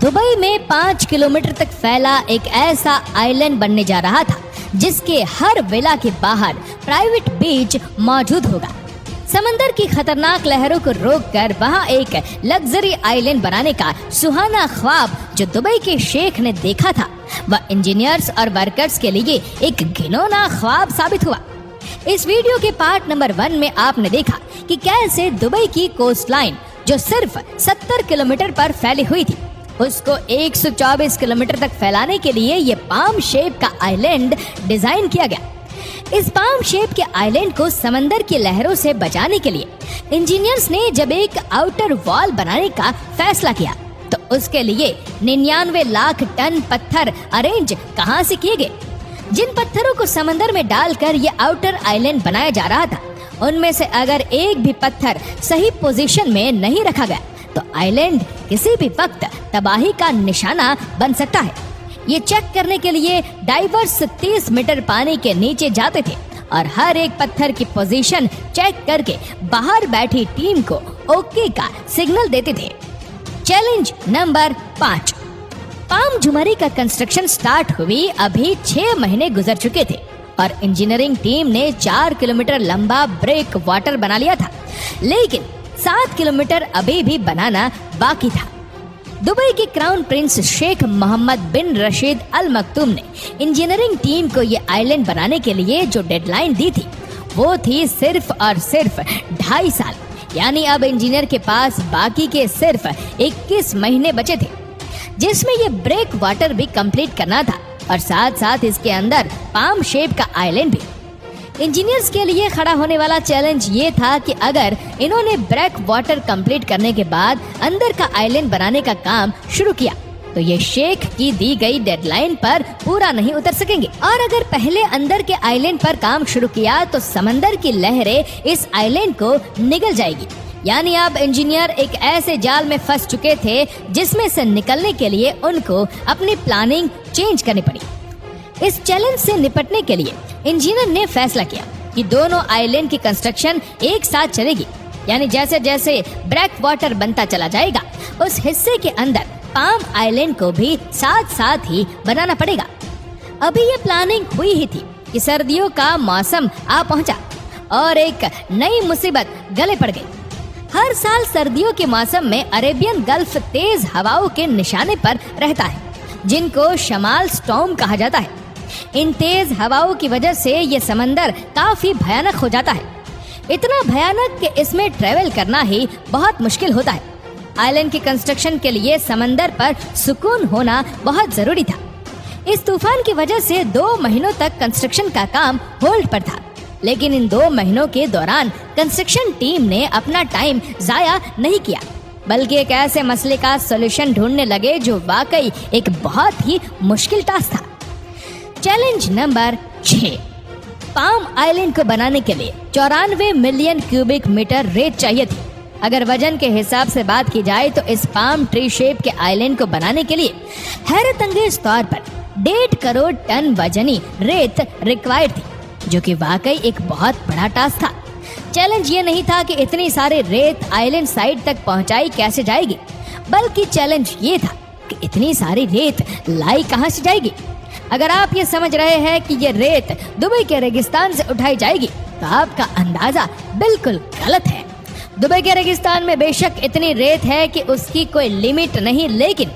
Dubai में 5 kilometre तक फैला एक ऐसा आइलैंड बनने जा रहा था जिसके हर विला के बाहर प्राइवेट बीच मौजूद होगा। समंदर की खतरनाक लहरों को रोककर वहां एक लग्जरी आइलैंड बनाने का सुहाना ख्वाब जो दुबई के शेख ने देखा था, वह इंजीनियर्स और वर्कर्स के लिए एक घिनौना ख्वाब साबित हुआ। इस वीडियो के पार्ट नंबर 1 में आपने देखा कि कैसे दुबई की कोस्ट लाइन जो सिर्फ 70 किलोमीटर पर फैली हुई थी, उसको 124 किलोमीटर तक फैलाने के लिए ये पाम शेप का आइलैंड डिजाइन किया गया। इस पाम शेप के आइलैंड को समंदर की लहरों से बचाने के लिए इंजीनियर्स ने जब एक आउटर वॉल बनाने का फैसला किया तो उसके लिए 99 लाख टन पत्थर अरेंज कहां से किए गए। जिन पत्थरों को समंदर में डालकर ये आउटर आइलैंड बनाया जा रहा था, उनमें से अगर एक भी पत्थर सही पोजीशन में नहीं रखा गया तो आइलैंड किसी भी वक्त तबाही का निशाना बन सकता है। ये चेक करने के लिए डाइवर्स 30 मीटर पानी के नीचे जाते थे और हर एक पत्थर की पोजीशन चेक करके बाहर बैठी टीम को ओके का सिग्नल देते थे। Challenge number 5। पाम झुमरी का कंस्ट्रक्शन स्टार्ट हुई अभी 6 महीने गुजर चुके थे और इंजीनियरिंग टीम ने 4 किलोमीटर लंबा ब्रेक वाटर बना लिया था, लेकिन 7 किलोमीटर अभी भी बनाना बाकी था। दुबई के क्राउन प्रिंस शेख मोहम्मद बिन रशीद अल मक्तूम ने इंजीनियरिंग टीम को ये आइलैंड बनाने के लिए जो डेडलाइन दी थी वो थी सिर्फ और सिर्फ 2.5 साल। यानी अब इंजीनियर के पास बाकी के सिर्फ 21 महीने बचे थे, जिसमें ये ब्रेक वाटर भी कंप्लीट करना था और साथ साथ इसके अंदर पाम शेप का आइलैंड भी। इंजीनियर्स के लिए खड़ा होने वाला चैलेंज ये था कि अगर इन्होंने ब्रेक वाटर कंप्लीट करने के बाद अंदर का आइलैंड बनाने का काम शुरू किया तो ये शेख की दी गई डेडलाइन पर पूरा नहीं उतर सकेंगे, और अगर पहले अंदर के आइलैंड पर काम शुरू किया तो समंदर की लहरें इस आइलैंड को निगल जाएगी। यानी अब इंजीनियर एक ऐसे जाल में फंस चुके थे जिसमें से निकलने के लिए उनको अपनी प्लानिंग चेंज करनी पड़ी। इस चैलेंज से निपटने के लिए इंजीनियर ने फैसला किया कि दोनों आइलैंड की कंस्ट्रक्शन एक साथ चलेगी। यानी जैसे जैसे ब्रेक वाटर बनता चला जाएगा उस हिस्से के अंदर पाम आइलैंड को भी साथ साथ ही बनाना पड़ेगा। अभी ये प्लानिंग हुई ही थी कि सर्दियों का मौसम आ पहुंचा और एक नई मुसीबत गले पड़ गई। हर साल सर्दियों के मौसम में अरेबियन गल्फ तेज हवाओं के निशाने पर रहता है, जिनको शमाल स्टॉर्म कहा जाता है। इन तेज हवाओं की वजह से ये समंदर काफी भयानक हो जाता है, इतना भयानक कि इसमें ट्रेवल करना ही बहुत मुश्किल होता है। आइलैंड की कंस्ट्रक्शन के लिए समंदर पर सुकून होना बहुत जरूरी था। इस तूफान की वजह से 2 महीनों तक कंस्ट्रक्शन का काम होल्ड पर था, लेकिन इन 2 महीनों के दौरान कंस्ट्रक्शन टीम ने अपना टाइम जाया नहीं किया, बल्कि एक ऐसे मसले का सॉल्यूशन ढूंढने लगे जो वाकई एक बहुत ही मुश्किल टास्क था। Challenge number 6। पाम आइलैंड को बनाने के लिए 94 मिलियन क्यूबिक मीटर रेत चाहिए थी। अगर वजन के हिसाब से बात की जाए तो इस पाम ट्री शेप के आइलैंड को बनाने के लिए हैरत अंगेज तौर पर 1.5 करोड़ टन वजनी रेत रिक्वायर्ड थी, जो कि वाकई एक बहुत बड़ा टास्क था। चैलेंज ये नहीं था कि इतनी सारी रेत आइलैंड साइड तक पहुंचाई कैसे जाएगी, बल्कि चैलेंज ये था कि इतनी सारी रेत लाई कहां से जाएगी। अगर आप ये समझ रहे हैं कि ये रेत दुबई के रेगिस्तान से उठाई जाएगी तो आपका अंदाजा बिल्कुल गलत है। दुबई के रेगिस्तान में बेशक इतनी रेत है कि उसकी कोई लिमिट नहीं, लेकिन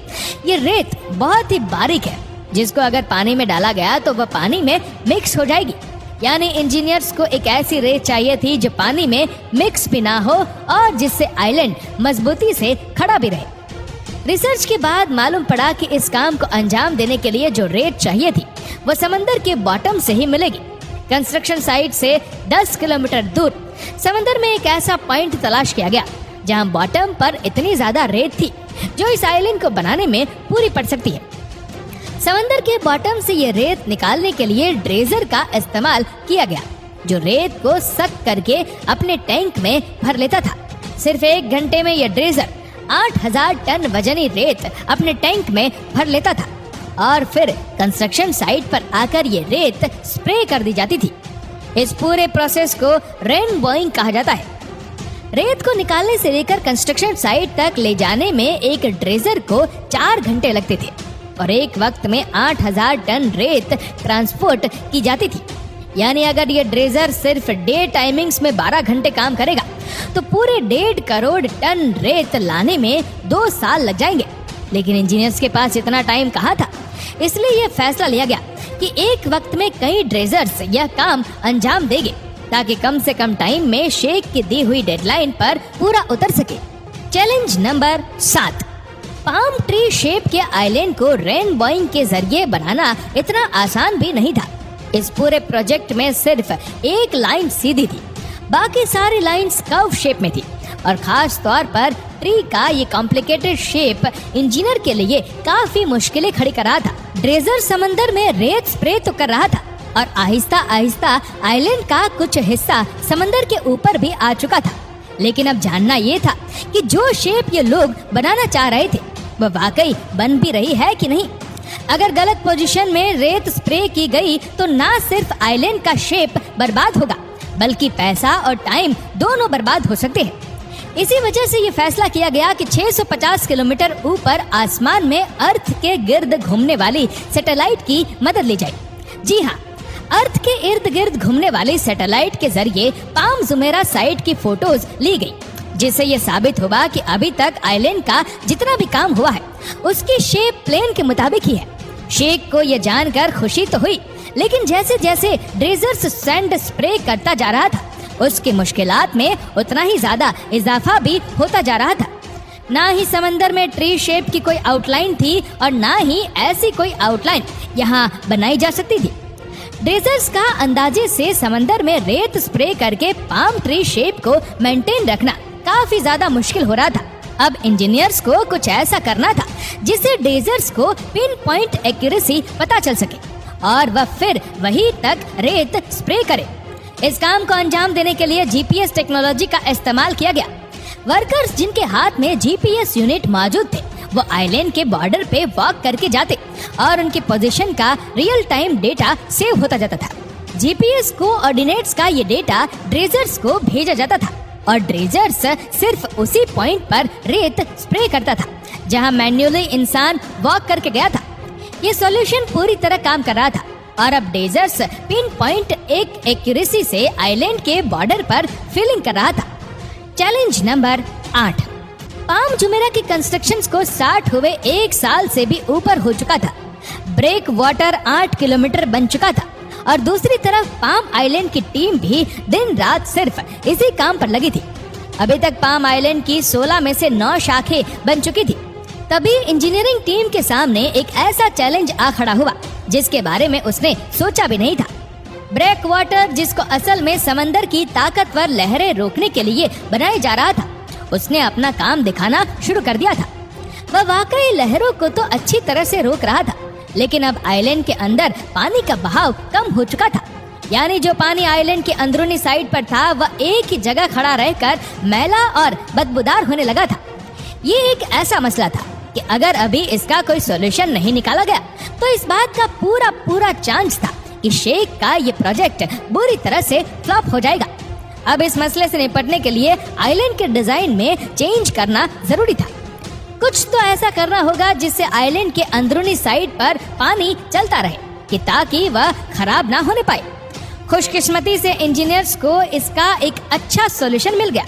ये रेत बहुत ही बारीक है जिसको अगर पानी में डाला गया तो वह पानी में मिक्स हो जाएगी। यानी इंजीनियर्स को एक ऐसी रेत चाहिए थी जो पानी में मिक्स भी ना हो और जिससे आइलैंड मजबूती से खड़ा भी रहे। रिसर्च के बाद मालूम पड़ा कि इस काम को अंजाम देने के लिए जो रेत चाहिए थी वो समंदर के बॉटम से ही मिलेगी। कंस्ट्रक्शन साइट से 10 किलोमीटर दूर समंदर में एक ऐसा पॉइंट तलाश किया गया जहां बॉटम पर इतनी ज्यादा रेत थी जो इस आइलैंड को बनाने में पूरी पड़ सकती है। समंदर के बॉटम से ये रेत निकालने के लिए ड्रेजर का इस्तेमाल किया गया, जो रेत को सक करके अपने टैंक में भर लेता था। सिर्फ 1 घंटे में यह ड्रेजर 8000 टन वजनी रेत अपने टैंक में भर लेता था और फिर कंस्ट्रक्शन साइट पर आकर ये रेत स्प्रे कर दी जाती थी। इस पूरे प्रोसेस को रेन बोइंग कहा जाता है। रेत को निकालने से लेकर कंस्ट्रक्शन साइट तक ले जाने में एक ड्रेजर को 4 घंटे लगते थे और एक वक्त में 8000 टन रेत ट्रांसपोर्ट की जाती थी। यानी अगर ये ड्रेजर सिर्फ डे टाइमिंग्स में 12 घंटे काम करेगा तो पूरे 1.5 करोड़ टन रेत लाने में 2 साल लग जाएंगे। लेकिन इंजीनियर्स के पास इतना टाइम कहाँ था, इसलिए यह फैसला लिया गया कि एक वक्त में कई ड्रेजर्स यह काम अंजाम देंगे ताकि कम से कम टाइम में शेख की दी हुई डेडलाइन पर पूरा उतर सके। Challenge number 7, palm tree shape के आइलैंड को रेन बोइंग के जरिए बनाना इतना आसान भी नहीं था। इस पूरे प्रोजेक्ट में सिर्फ एक लाइन सीधी थी, बाकी सारी लाइंस कर्व शेप में थी और खास तौर पर ट्री का ये कॉम्प्लिकेटेड शेप इंजीनियर के लिए काफी मुश्किलें खड़ी कर रहा था। ड्रेजर समंदर में रेत स्प्रे तो कर रहा था और आहिस्ता आहिस्ता आइलैंड का कुछ हिस्सा समंदर के ऊपर भी आ चुका था। लेकिन अब जानना ये था कि जो शेप ये लोग बनाना चाह रहे थे वो वाकई बन भी रही है कि नहीं। अगर गलत पोजीशन में रेत स्प्रे की गई तो ना सिर्फ आइलैंड का शेप बर्बाद होगा बल्कि पैसा और टाइम दोनों बर्बाद हो सकते हैं। इसी वजह से ये फैसला किया गया कि 650 किलोमीटर ऊपर आसमान में अर्थ के गिर्द घूमने वाली सैटेलाइट की मदद ली जाए। जी हाँ, अर्थ के इर्द गिर्द घूमने वाली सैटेलाइट के जरिए पाम जुमेरा साइट की फोटोज ली गई, जिससे ये साबित हुआ कि अभी तक आइलैंड का जितना भी काम हुआ है उसकी शेप प्लेन के मुताबिक ही है। शेख को ये जानकर खुशी तो हुई, लेकिन जैसे जैसे ड्रेजर्स सैंड स्प्रे करता जा रहा था उसकी मुश्किलात में उतना ही ज्यादा इजाफा भी होता जा रहा था। ना ही समंदर में ट्री शेप की कोई आउटलाइन थी और ना ही ऐसी कोई आउटलाइन यहाँ बनाई जा सकती थी। ड्रेजर्स का अंदाजे से समंदर में रेत स्प्रे करके पाम ट्री शेप को मेंटेन रखना काफी ज्यादा मुश्किल हो रहा था। अब इंजीनियर्स को कुछ ऐसा करना था जिससे ड्रेजर्स को पिन पॉइंट एक्यूरेसी पता चल सके और वह फिर वहीं तक रेत स्प्रे करे। इस काम को अंजाम देने के लिए जीपीएस टेक्नोलॉजी का इस्तेमाल किया गया। वर्कर्स जिनके हाथ में जीपीएस यूनिट मौजूद थे वो आइलैंड के बॉर्डर पे वॉक करके जाते और उनकी पोजीशन का रियल टाइम डेटा सेव होता जाता था। जीपीएस कोऑर्डिनेट्स का ये डेटा ड्रेजर्स को भेजा जाता था और ड्रेजर्स सिर्फ उसी पॉइंट पर रेत स्प्रे करता था जहां मैन्युअली इंसान वॉक करके गया था। ये सॉल्यूशन पूरी तरह काम कर रहा था और अब ड्रेजर्स पिन पॉइंट एक एक्यूरेसी से आइलैंड के बॉर्डर पर फिलिंग कर रहा था। चैलेंज नंबर 8, पाम जुमेरा की कंस्ट्रक्शंस को स्टार्ट हुए 1 साल से भी ऊपर हो चुका था। ब्रेक वाटर 8 किलोमीटर बन चुका था और दूसरी तरफ पाम आइलैंड की टीम भी दिन रात सिर्फ इसी काम पर लगी थी। अभी तक पाम आइलैंड की 16 में से 9 शाखें बन चुकी थी। तभी इंजीनियरिंग टीम के सामने एक ऐसा चैलेंज आ खड़ा हुआ जिसके बारे में उसने सोचा भी नहीं था। ब्रेक वाटर, जिसको असल में समंदर की ताकतवर लहरें रोकने के लिए बनाया जा रहा था, उसने अपना काम दिखाना शुरू कर दिया था। वह वाकई लहरों को तो अच्छी तरह से रोक रहा था, लेकिन अब आइलैंड के अंदर पानी का बहाव कम हो चुका था। यानी जो पानी आइलैंड के अंदरूनी साइड पर था वह एक ही जगह खड़ा रहकर मैला और बदबूदार होने लगा था। ये एक ऐसा मसला था कि अगर अभी इसका कोई सॉल्यूशन नहीं निकाला गया तो इस बात का पूरा चांस था कि शेख का ये प्रोजेक्ट बुरी तरह से फ्लॉप हो जाएगा। अब इस मसले से निपटने के लिए आइलैंड के डिजाइन में चेंज करना जरूरी था। कुछ तो ऐसा करना होगा जिससे आइलैंड के अंदरूनी साइड पर पानी चलता रहे कि ताकि वह खराब ना होने पाए। खुशकिस्मती से इंजीनियर्स को इसका एक अच्छा सॉल्यूशन मिल गया।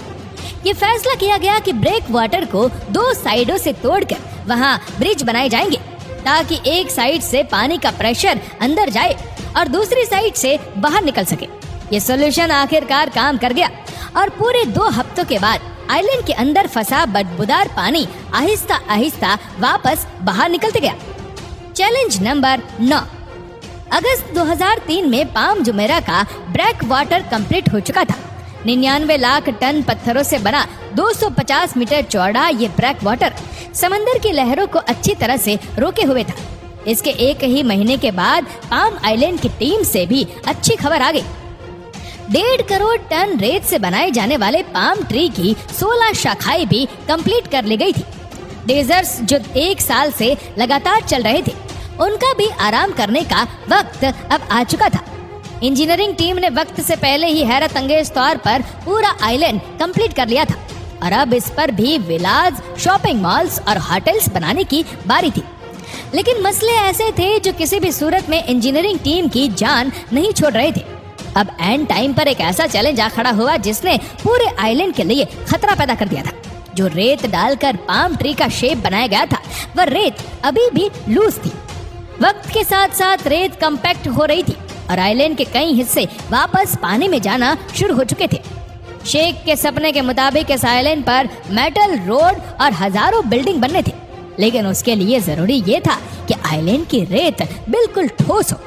ये फैसला किया गया कि ब्रेक वाटर को 2 साइडों से तोड़कर वहाँ ब्रिज बनाए जाएंगे ताकि एक साइड से पानी का प्रेशर अंदर जाए और दूसरी साइड से बाहर निकल सके। ये सॉल्यूशन आखिरकार काम कर गया और पूरे 2 हफ्तों के बाद आइलैंड के अंदर फंसा बदबूदार पानी आहिस्ता आहिस्ता वापस बाहर निकलते गया। चैलेंज नंबर 9, अगस्त 2003 में पाम जुमेरा का ब्रेक वाटर कंप्लीट हो चुका था। 99 लाख टन पत्थरों से बना 250 मीटर चौड़ा ये ब्रेक वाटर समंदर की लहरों को अच्छी तरह से रोके हुए था। इसके 1 ही महीने के बाद पाम आइलैंड की टीम से भी अच्छी खबर आ गई। 1.5 करोड़ टन रेत से बनाए जाने वाले पाम ट्री की 16 शाखाएं भी कंप्लीट कर ली गई थी। ड्रेजर्स जो 1 साल से लगातार चल रहे थे उनका भी आराम करने का वक्त अब आ चुका था। इंजीनियरिंग टीम ने वक्त से पहले ही हैरत अंगेज तौर पर पूरा आइलैंड कंप्लीट कर लिया था। और अब इस पर भी विलाज, शॉपिंग मॉल्स और होटल्स बनाने की बारी थी। लेकिन मसले ऐसे थे जो किसी भी सूरत में इंजीनियरिंग टीम की जान नहीं छोड़ रहे थे। अब एंड टाइम पर एक ऐसा चैलेंज आ खड़ा हुआ जिसने पूरे आइलैंड के लिए खतरा पैदा कर दिया था। जो रेत डालकर पाम ट्री का शेप बनाया गया था, वह रेत अभी भी लूज थी। वक्त के साथ साथ रेत कम्पैक्ट हो रही थी और आइलैंड के कई हिस्से वापस पानी में जाना शुरू हो चुके थे। शेख के सपने के मुताबिक इस आइलैंड पर मेटल रोड और हजारों बिल्डिंग बनने थे, लेकिन उसके लिए जरूरी ये था कि आइलैंड की रेत बिल्कुल ठोस हो।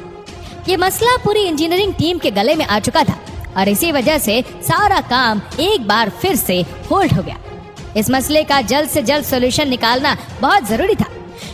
ये मसला पूरी इंजीनियरिंग टीम के गले में आ चुका था और इसी वजह से सारा काम एक बार फिर से होल्ड हो गया। इस मसले का जल्द से जल्द सॉल्यूशन निकालना बहुत जरूरी था,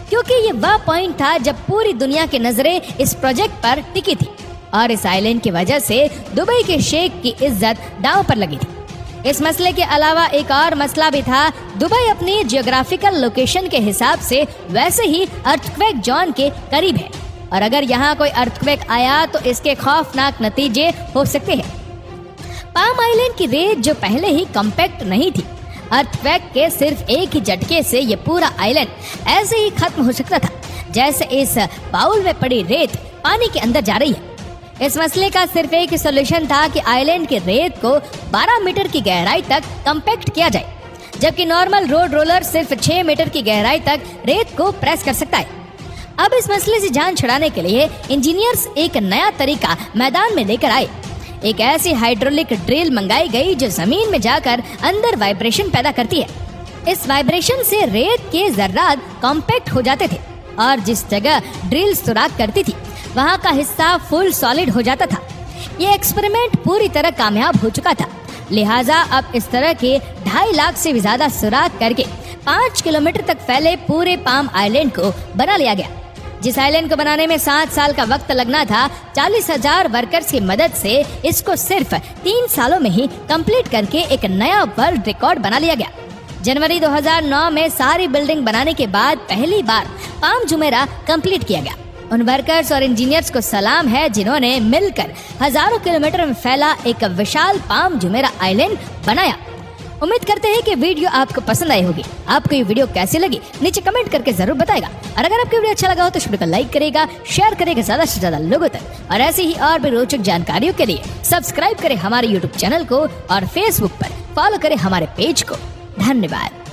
क्योंकि ये वह पॉइंट था जब पूरी दुनिया की नजरें इस प्रोजेक्ट पर टिकी थी और इस आइलैंड की वजह से दुबई के शेख की इज्जत दांव पर लगी थी। इस मसले के अलावा एक और मसला भी था। दुबई अपनी जियोग्राफिकल लोकेशन के हिसाब से वैसे ही अर्थक्वेक जोन के करीब है और अगर यहाँ कोई अर्थक्वेक आया तो इसके खौफनाक नतीजे हो सकते हैं। पाम आइलैंड की रेत जो पहले ही कॉम्पैक्ट नहीं थी, अर्थक्वेक के सिर्फ एक ही झटके से ये पूरा आइलैंड ऐसे ही खत्म हो सकता था जैसे इस बाउल में पड़ी रेत पानी के अंदर जा रही है। इस मसले का सिर्फ एक ही सोल्यूशन था कि आइलैंड की रेत को 12 मीटर की गहराई तक कॉम्पैक्ट किया जाए, जबकि नॉर्मल रोड रोलर सिर्फ 6 मीटर की गहराई तक रेत को प्रेस कर सकता है। अब इस मसले से जान छुड़ाने के लिए इंजीनियर्स एक नया तरीका मैदान में लेकर आए। एक ऐसी हाइड्रोलिक ड्रिल मंगाई गई जो जमीन में जाकर अंदर वाइब्रेशन पैदा करती है। इस वाइब्रेशन से रेत के जर्रात कॉम्पैक्ट हो जाते थे और जिस जगह ड्रिल सुराख करती थी वहाँ का हिस्सा फुल सॉलिड हो जाता था। ये एक्सपेरिमेंट पूरी तरह कामयाब हो चुका था, लिहाजा अब इस तरह के 2.5 लाख से भी ज्यादा सुराख करके 5 किलोमीटर तक फैले पूरे पाम आइलैंड को बना लिया गया। जिस आइलैंड को बनाने में 7 साल का वक्त लगना था, 40,000 वर्कर्स की मदद से इसको सिर्फ 3 सालों में ही कंप्लीट करके एक नया वर्ल्ड रिकॉर्ड बना लिया गया। जनवरी 2009 में सारी बिल्डिंग बनाने के बाद पहली बार पाम जुमेरा कंप्लीट किया गया। उन वर्कर्स और इंजीनियर्स को सलाम है जिन्होंने मिलकर हजारों किलोमीटर में फैला एक विशाल पाम जुमेरा आइलैंड बनाया। उम्मीद करते हैं कि वीडियो आपको पसंद आई होगी। आपको ये वीडियो कैसी लगी नीचे कमेंट करके जरूर बताएगा और अगर आपको वीडियो अच्छा लगा हो तो इस वीडियो को लाइक करेगा, शेयर करेगा ज्यादा से ज्यादा लोगों तक और ऐसी ही और भी रोचक जानकारियों के लिए सब्सक्राइब करें हमारे यूट्यूब चैनल को और फेसबुक पर फॉलो करें हमारे पेज को। धन्यवाद।